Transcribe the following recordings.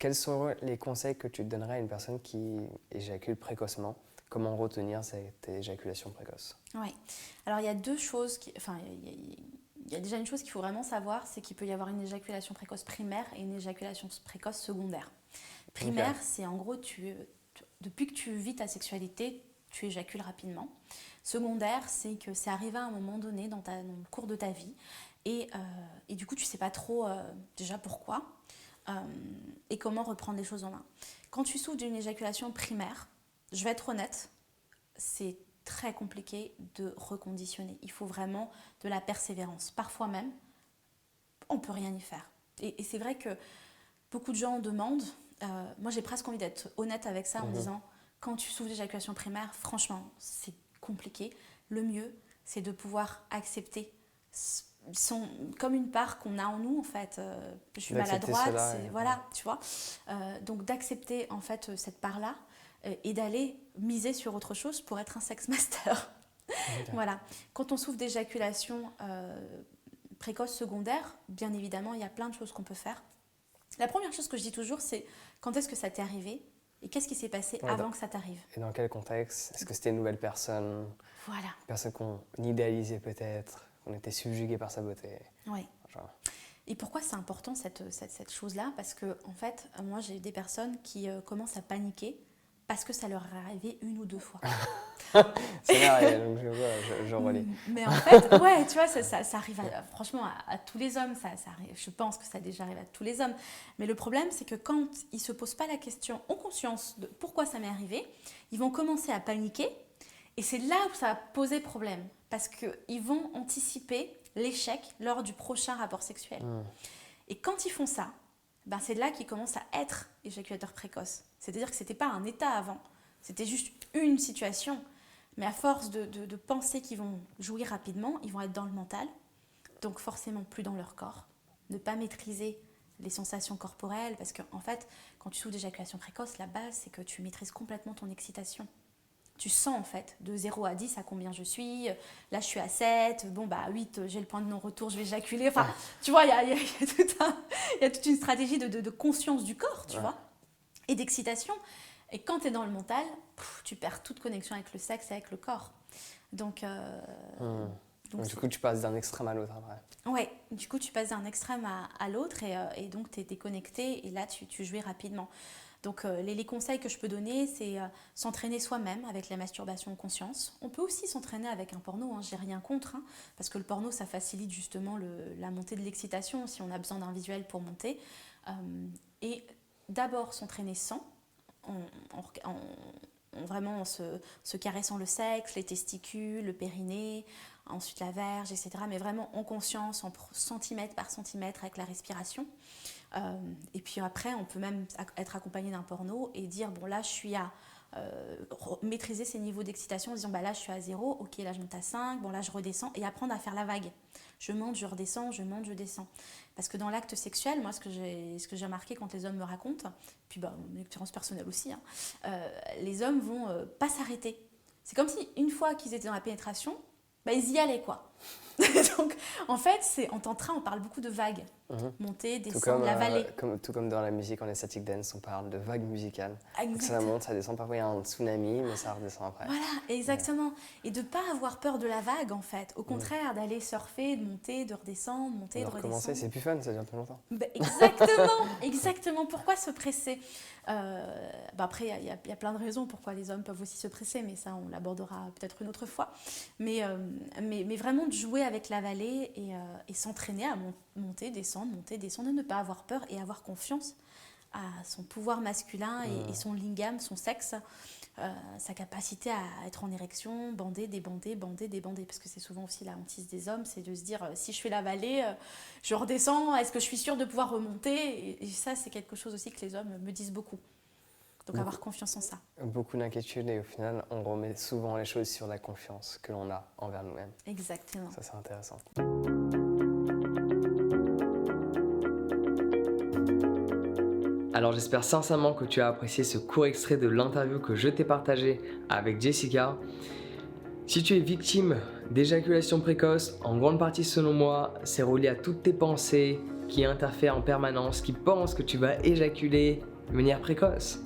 Quels sont les conseils que tu donnerais à une personne qui éjacule précocement? Comment retenir cette éjaculation précoce? Oui. Alors, il y a deux choses il y a déjà une chose qu'il faut vraiment savoir, c'est qu'il peut y avoir une éjaculation précoce primaire et une éjaculation précoce secondaire. Primaire, Ok. c'est en gros, depuis que tu vis ta sexualité, tu éjacules rapidement. Secondaire, c'est que c'est arrivé à un moment donné dans le cours de ta vie et du coup, tu ne sais pas trop déjà pourquoi euh, et comment reprendre les choses en main. Quand tu souffres d'une éjaculation primaire, je vais être honnête, c'est très compliqué de reconditionner. Il faut vraiment de la persévérance. Parfois même, on ne peut rien y faire. Et c'est vrai que beaucoup de gens demandent, moi j'ai presque envie d'être honnête avec ça en disant, quand tu souffres d'éjaculation primaire, franchement, c'est compliqué. Le mieux, c'est de pouvoir accepter comme une part qu'on a en nous en fait. Je suis D'accepter maladroite, cela. voilà, tu vois. Donc d'accepter en fait cette part-là et d'aller miser sur autre chose pour être un sex master. Ok. Voilà. Quand on souffre d'éjaculation précoce secondaire, bien évidemment, il y a plein de choses qu'on peut faire. La première chose que je dis toujours, c'est quand est-ce que ça t'est arrivé et qu'est-ce qui s'est passé Ouais, avant que ça t'arrive. et dans quel contexte? Est-ce que c'était une nouvelle personne? Voilà. Une personne qu'on idéalisait peut-être? On était subjugué par sa beauté? Oui. Genre. Et pourquoi c'est important cette chose-là? Parce que, en fait, moi, j'ai des personnes qui commencent à paniquer parce que ça leur est arrivé une ou deux fois. C'est vrai, donc je relis. Mais en fait, ouais, tu vois, ça arrive franchement à tous les hommes. Ça arrive, je pense que ça déjà arrive à tous les hommes. Mais le problème, c'est que quand ils ne se posent pas la question en conscience de pourquoi ça m'est arrivé, ils vont commencer à paniquer. Et c'est là où ça va poser problème. Parce qu'ils vont anticiper l'échec lors du prochain rapport sexuel. Et quand ils font ça, ben c'est là qu'ils commencent à être éjaculateurs précoces. C'est-à-dire que ce n'était pas un état avant. C'était juste une situation. Mais à force de penser qu'ils vont jouir rapidement, ils vont être dans le mental, donc forcément plus dans leur corps. Ne pas maîtriser les sensations corporelles, parce qu'en fait, quand tu souffres d'éjaculation précoce, la base, c'est que tu maîtrises complètement ton excitation. Tu sens en fait, de 0 à 10 à combien je suis, là je suis à 7, bon bah 8, j'ai le point de non-retour, je vais éjaculer. Enfin, tu vois, il y a toute une stratégie de conscience du corps, tu vois, et d'excitation. Et quand tu es dans le mental, tu perds toute connexion avec le sexe et avec le corps. Donc, Donc, du coup, tu passes d'un extrême à l'autre après. ouais, du coup, tu passes d'un extrême à l'autre et donc tu es déconnecté et là, tu jouis rapidement. Donc, les conseils que je peux donner, c'est s'entraîner soi-même avec la masturbation en conscience. On peut aussi s'entraîner avec un porno, hein, j'ai rien contre, hein, parce que le porno, ça facilite justement la montée de l'excitation si on a besoin d'un visuel pour monter. Et d'abord, s'entraîner sans, vraiment en se caressant le sexe, les testicules, le périnée, ensuite la verge, etc. Mais vraiment en conscience, en centimètre par centimètre avec la respiration. Et puis après, on peut même être accompagné d'un porno et dire, bon là, je suis à maîtriser ces niveaux d'excitation en disant, bah là, je suis à 0, ok, là, je monte à 5, bon là, je redescends et apprendre à faire la vague. Je monte, je redescends, je monte, je descends. Parce que dans l'acte sexuel, moi, ce que j'ai remarqué quand les hommes me racontent, puis bah, mon expérience personnelle aussi, hein, les hommes vont pas s'arrêter. C'est comme si, une fois qu'ils étaient dans la pénétration, bah, ils y allaient, quoi. Donc, en fait, en tantra, on parle beaucoup de vagues. Monter, descendre, la vallée. Tout comme dans la musique en ecstatic dance, on parle de vagues musicales. Donc ça Exact. monte, ça descend, parfois il y a un tsunami, mais ça redescend après. Voilà, exactement. Et de ne pas avoir peur de la vague, en fait. Au contraire, d'aller surfer, de monter, de redescendre, monter, De de recommencer, redescendre. c'est plus fun, ça dure plus longtemps. Ben, exactement, exactement. Pourquoi se presser après, il y a plein de raisons pourquoi les hommes peuvent aussi se presser, mais ça, on l'abordera peut-être une autre fois. Mais vraiment de jouer avec la vallée et s'entraîner à monter, descendre, et ne pas avoir peur et avoir confiance à son pouvoir masculin et son lingam, son sexe, sa capacité à être en érection, bander, débander, bander, débander. Parce que c'est souvent aussi la hantise des hommes, c'est de se dire, si je fais la vallée, je redescends, est-ce que je suis sûre de pouvoir remonter? Et ça, c'est quelque chose aussi que les hommes me disent beaucoup. Donc avoir confiance en ça. Beaucoup d'inquiétudes et au final, on remet souvent les choses sur la confiance que l'on a envers nous-mêmes. Exactement. Ça, c'est intéressant. Alors j'espère sincèrement que tu as apprécié ce court extrait de l'interview que je t'ai partagé avec Jessica. Si tu es victime d'éjaculation précoce, en grande partie selon moi, c'est relié à toutes tes pensées, qui interfèrent en permanence, qui pensent que tu vas éjaculer de manière précoce.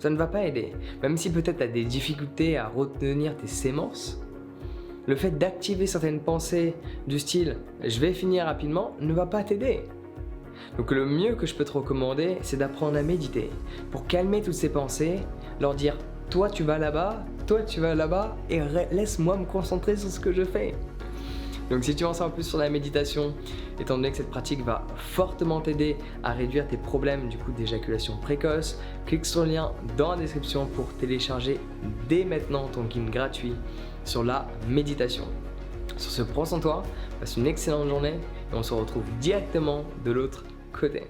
Ça ne va pas aider. Même si peut-être tu as des difficultés à retenir tes sémences, le fait d'activer certaines pensées du style « je vais finir rapidement » ne va pas t'aider. Donc le mieux que je peux te recommander, c'est d'apprendre à méditer pour calmer toutes ces pensées, leur dire « toi tu vas là-bas, toi tu vas là-bas et laisse-moi me concentrer sur ce que je fais ». Donc si tu en sais un peu sur la méditation, étant donné que cette pratique va fortement t'aider à réduire tes problèmes d'éjaculation précoce, clique sur le lien dans la description pour télécharger dès maintenant ton guide gratuit sur la méditation. Sur ce, prends soin de toi, passe une excellente journée et on se retrouve directement de l'autre côté.